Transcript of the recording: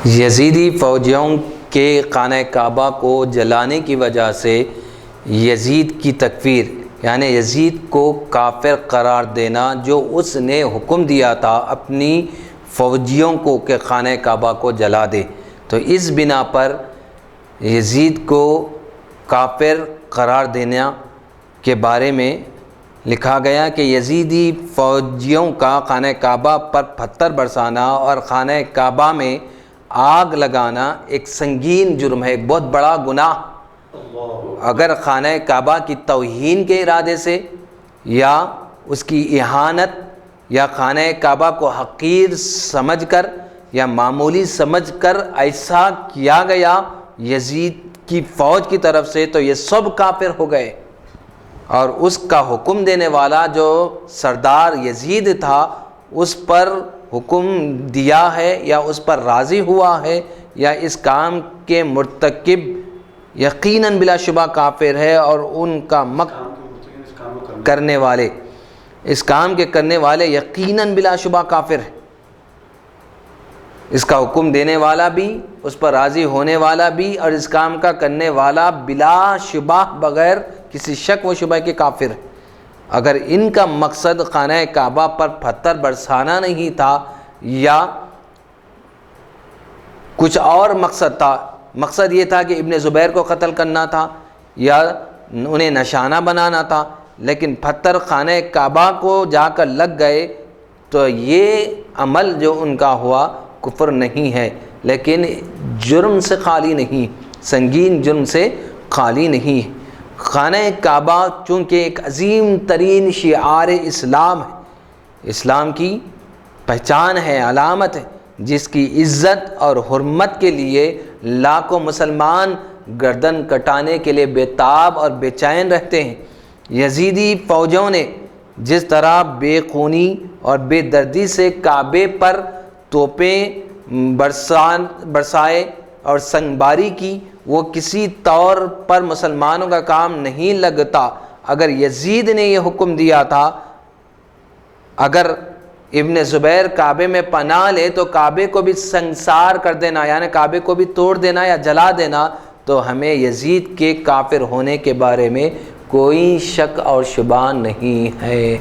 یزیدی فوجیوں کے خانہ کعبہ کو جلانے کی وجہ سے یزید کی تکفیر یعنی یزید کو کافر قرار دینا، جو اس نے حکم دیا تھا اپنی فوجیوں کو کہ خانہ کعبہ کو جلا دے، تو اس بنا پر یزید کو کافر قرار دینا کے بارے میں لکھا گیا کہ یزیدی فوجیوں کا خانہ کعبہ پر پتھر برسانا اور خانہ کعبہ میں آگ لگانا ایک سنگین جرم ہے، ایک بہت بڑا گناہ۔ اگر خانہ کعبہ کی توہین کے ارادے سے یا اس کی اہانت یا خانہ کعبہ کو حقیر سمجھ کر یا معمولی سمجھ کر ایسا کیا گیا یزید کی فوج کی طرف سے، تو یہ سب کافر ہو گئے، اور اس کا حکم دینے والا جو سردار یزید تھا اس پر حکم دیا ہے یا اس پر راضی ہوا ہے یا اس کام کے مرتکب یقیناً بلا شبہ کافر ہے، اور ان کا کرنے والے اس کام کے کرنے والے یقیناً بلا شبہ کافر ہے۔ اس کا حکم دینے والا بھی، اس پر راضی ہونے والا بھی، اور اس کام کا کرنے والا بلا شبہ بغیر کسی شک و شبہ کے کافر ہے۔ اگر ان کا مقصد خانہ کعبہ پر پتھر برسانا نہیں تھا یا کچھ اور مقصد تھا، مقصد یہ تھا کہ ابن زبیر کو قتل کرنا تھا یا انہیں نشانہ بنانا تھا، لیکن پتھر خانہ کعبہ کو جا کر لگ گئے، تو یہ عمل جو ان کا ہوا کفر نہیں ہے، لیکن جرم سے خالی نہیں، سنگین جرم سے خالی نہیں ہے۔ خانہ کعبہ چونکہ ایک عظیم ترین شعار اسلام ہے، اسلام کی پہچان ہے، علامت ہے، جس کی عزت اور حرمت کے لیے لاکھوں مسلمان گردن کٹانے کے لیے بےتاب اور بے چین رہتے ہیں۔ یزیدی فوجوں نے جس طرح بے خونی اور بے دردی سے کعبے پر توپیں برسائے اور سنگباری کی، وہ کسی طور پر مسلمانوں کا کام نہیں لگتا۔ اگر یزید نے یہ حکم دیا تھا اگر ابن زبیر کعبے میں پناہ لے تو کعبے کو بھی سنگسار کر دینا، یعنی کعبے کو بھی توڑ دینا یا جلا دینا، تو ہمیں یزید کے کافر ہونے کے بارے میں کوئی شک اور شبہ نہیں ہے۔